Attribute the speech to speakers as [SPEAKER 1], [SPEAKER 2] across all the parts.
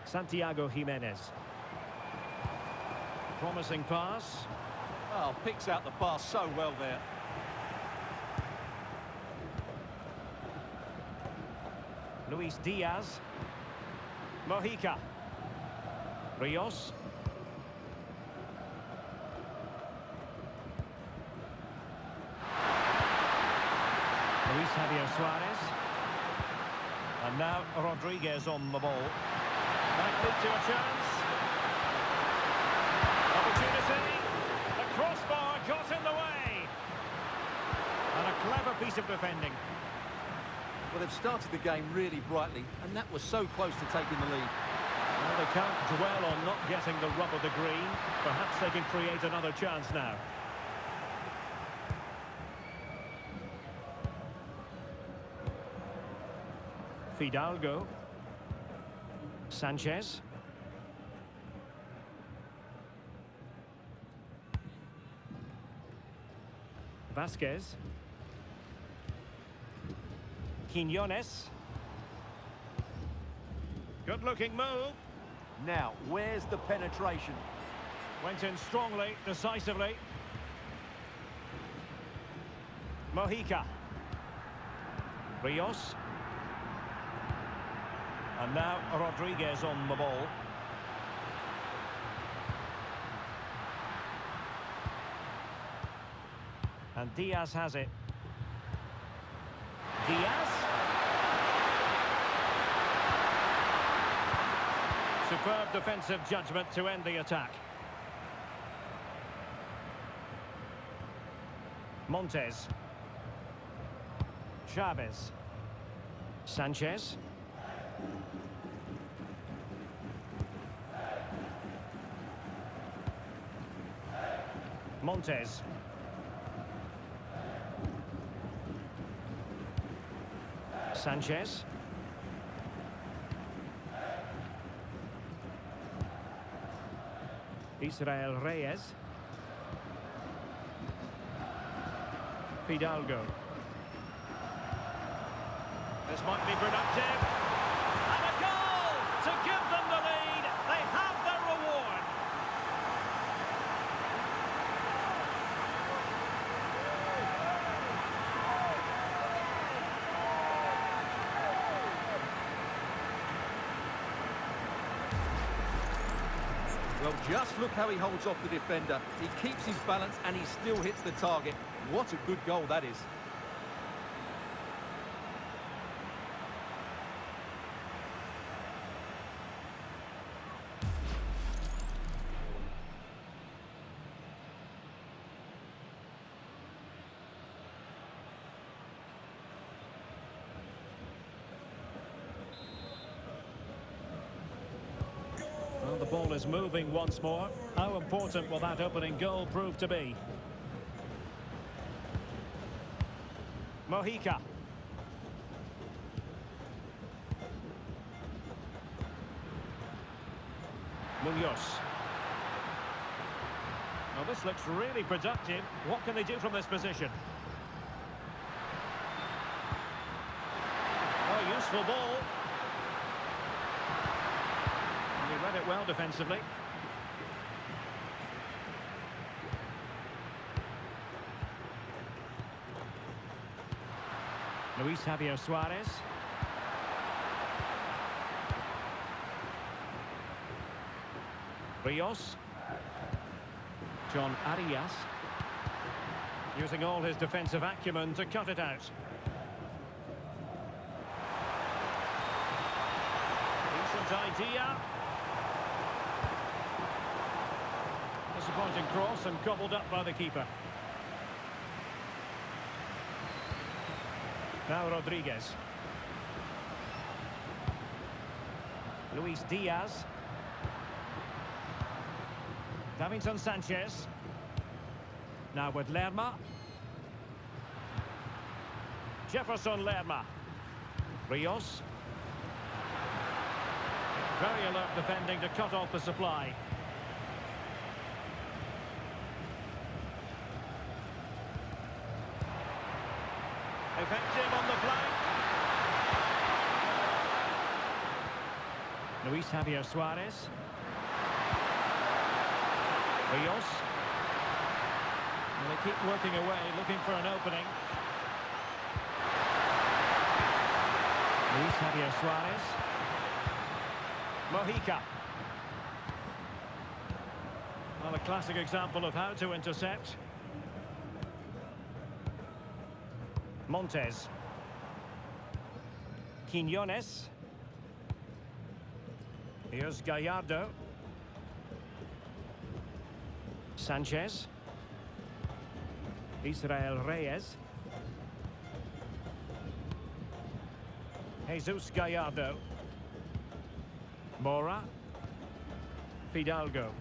[SPEAKER 1] Santiago Jimenez. Promising pass.
[SPEAKER 2] Oh, picks out the pass so well there.
[SPEAKER 1] Luis Diaz. Mojica. Rios. Luis Javier Suarez. And now Rodriguez on the ball. Likely to a chance. Opportunity. The crossbar got in the way. And a clever piece of defending.
[SPEAKER 2] Well, they've started the game really brightly, and that was so close to taking the lead.
[SPEAKER 1] Well, they can't dwell on not getting the rub of the green. Perhaps they can create another chance now. Fidalgo. Sanchez. Vasquez. Quiñones. Good-looking move.
[SPEAKER 2] Now, where's the penetration?
[SPEAKER 1] Went in strongly, decisively. Mojica. Rios. And now Rodriguez on the ball. And Diaz has it. Diaz. Superb defensive judgment to end the attack. Montes. Chavez. Sanchez. Montes. Sanchez. Israel Reyes. Fidalgo. This might be productive. And a goal to give them the lead. They have their reward.
[SPEAKER 2] Well, just look how he holds off the defender. He keeps his balance and he still hits the target. What a good goal that is.
[SPEAKER 1] Well, the ball is moving once more. How important will that opening goal prove to be? Mojica. Munoz. Now this looks really productive. What can they do from this position? Oh, useful ball. And he read it well defensively. Luis Javier Suarez. Rios. John Arias. Using all his defensive acumen to cut it out. Decent idea. Disappointing cross and gobbled up by the keeper. Now Rodriguez. Luis Diaz. Davinson Sanchez. Now with Lerma. Jefferson Lerma. Rios. Very alert defending to cut off the supply. Effective on the flank. Luis Javier Suarez. Rios. Well, they keep working away, looking for an opening. Luis Javier Suarez. Mojica. Well, a classic example of how to intercept. Montes. Quiñones. Here's Gallardo. Sanchez. Israel Reyes. Jesus Gallardo. Mora. Fidalgo.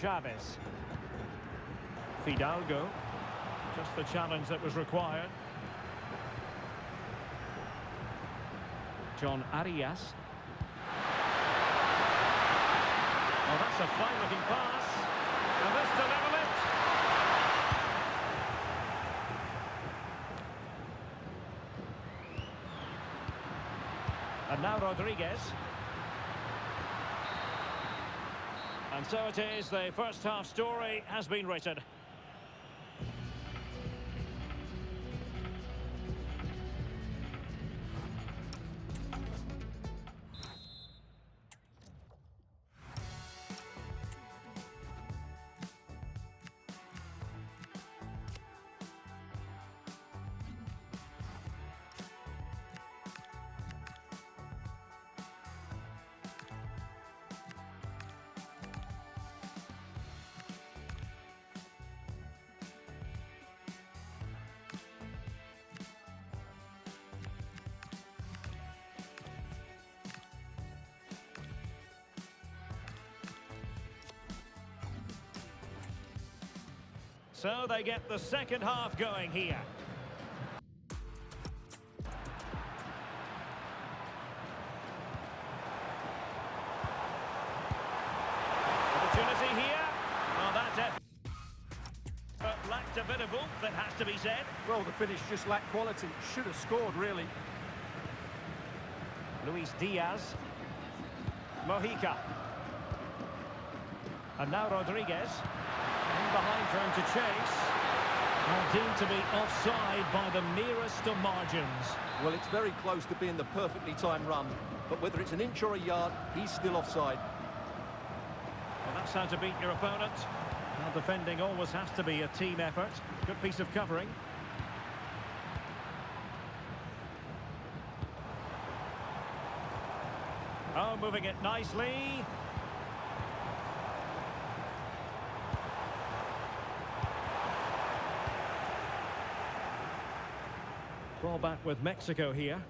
[SPEAKER 1] Chavez. Fidalgo. Just the challenge that was required. John Arias. Oh, that's a fine-looking pass. And this to level it. And now Rodriguez. And so it is, the first half story has been written. So they get the second half going here. Opportunity here. Well, that effort lacked a bit of oomph, that has to be said.
[SPEAKER 2] Well, the finish just lacked quality. Should have scored, really.
[SPEAKER 1] Luis Diaz. Mojica. And now Rodriguez. In behind for him to chase. And deemed to be offside by the merest of margins.
[SPEAKER 2] Well, it's very close to being the perfectly timed run. But whether it's an inch or a yard, he's still offside.
[SPEAKER 1] Well, that's how to beat your opponent. Well, defending always has to be a team effort. Good piece of covering. Oh, moving it nicely. Ball back with Mexico here.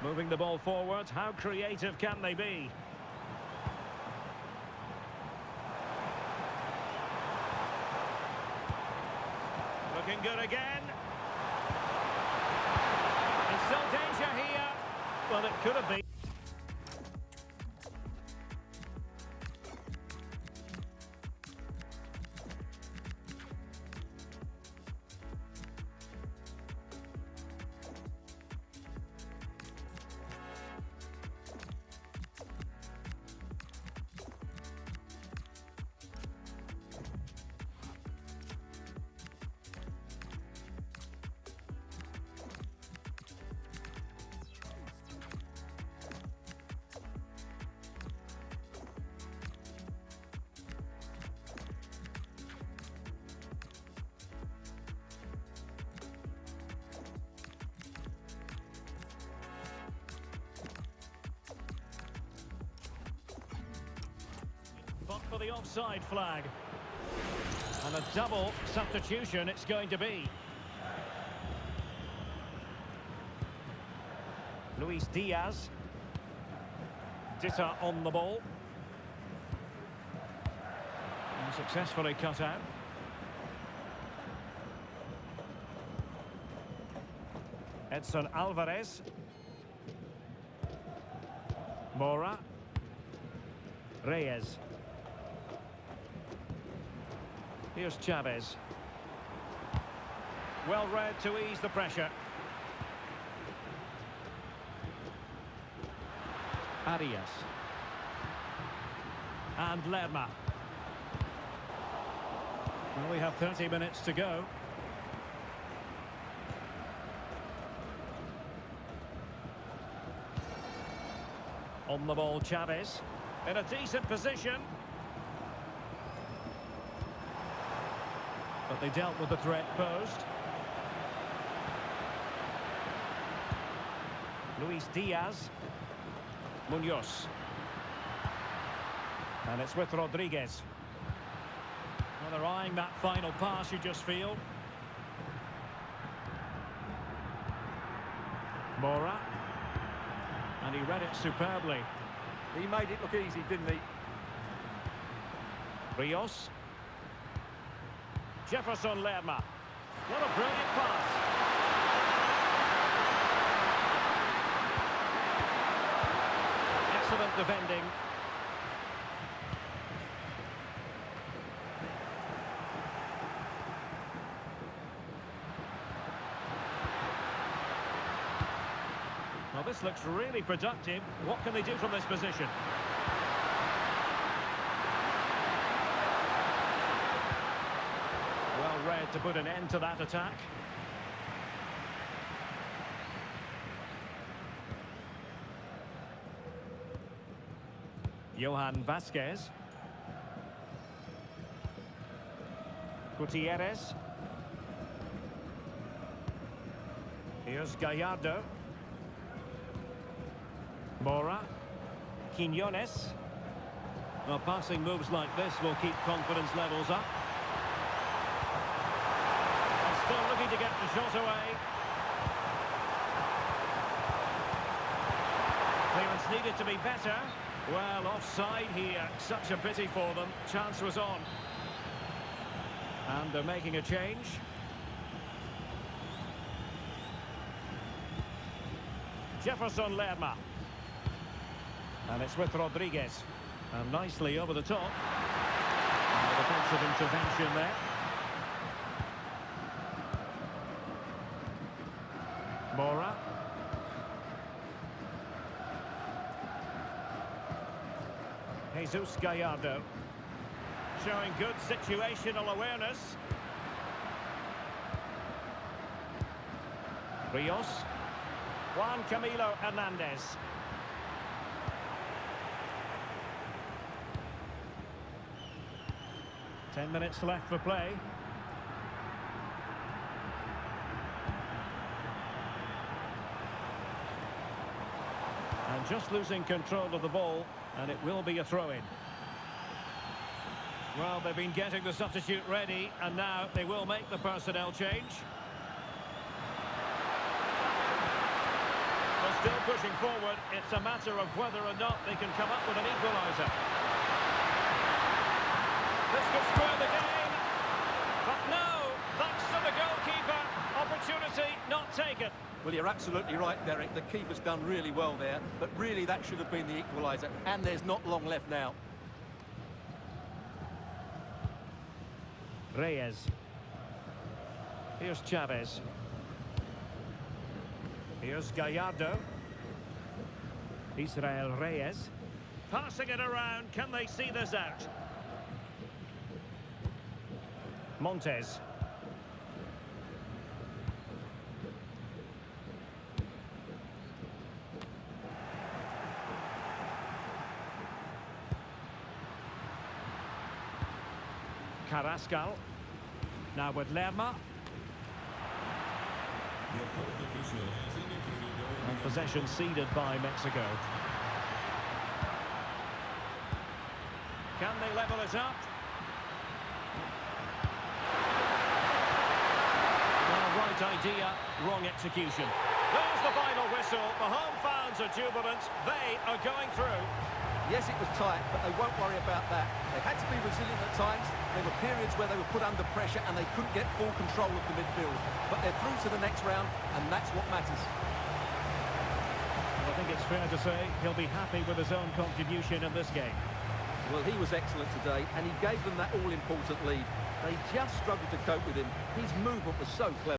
[SPEAKER 1] Moving the ball forward, how creative can they be? Looking good again. And still danger here. Well, it could have been. But for the offside flag. And a double substitution it's going to be. Luis Diaz. Ditta on the ball. And successfully cut out. Edson Alvarez. Mora. Reyes. Here's Chavez. Well read to ease the pressure. Arias. And Lerma. Well, we have 30 minutes to go. On the ball, Chavez. In a decent position. But they dealt with the threat posed. Luis Diaz. Munoz. And it's with Rodriguez. Well, they're eyeing that final pass, you just feel. Mora. And he read it superbly.
[SPEAKER 2] He made it look easy, didn't he?
[SPEAKER 1] Rios. Jefferson Lerma. What a brilliant pass. Excellent defending. Well, this looks really productive. What can they do from this position? Well read to put an end to that attack. Johan Vasquez. Gutierrez. Here's Gallardo. Mora. Quinones. Well, passing moves like this will keep confidence levels up. And still looking to get the shot away. Clearance needed to be better. Well, offside here. Such a pity for them. Chance was on. And they're making a change. Jefferson Lerma. And it's with Rodriguez. And nicely over the top. And a defensive intervention there. Mora. Jesus Gallardo. Showing good situational awareness. Rios. Juan Camilo Hernandez. Ten minutes left for play. And just losing control of the ball, and it will be a throw-in. Well, they've been getting the substitute ready, and now they will make the personnel change. They're still pushing forward. It's a matter of whether or not they can come up with an equaliser. This could square the game. But no, thanks to the goalkeeper. Opportunity not taken.
[SPEAKER 2] Well, you're absolutely right, Derek. The keeper's done really well there, but really that should have been the equaliser, and there's not long left now.
[SPEAKER 1] Reyes. Here's Chavez. Here's Gallardo. Israel Reyes. Passing it around. Can they see this out? Montes. Carrascal. Now with Lerma. And possession ceded by Mexico. Can they level it up? Well, right idea, wrong execution. There's the final whistle. The home fans are jubilant. They are going through.
[SPEAKER 2] Yes, it was tight, but they won't worry about that. They had to be resilient at times. There were periods where they were put under pressure and they couldn't get full control of the midfield. But they're through to the next round, and that's what matters.
[SPEAKER 1] I think it's fair to say he'll be happy with his own contribution in this game.
[SPEAKER 2] Well, he was excellent today, and he gave them that all-important lead. They just struggled to cope with him. His movement was so clever.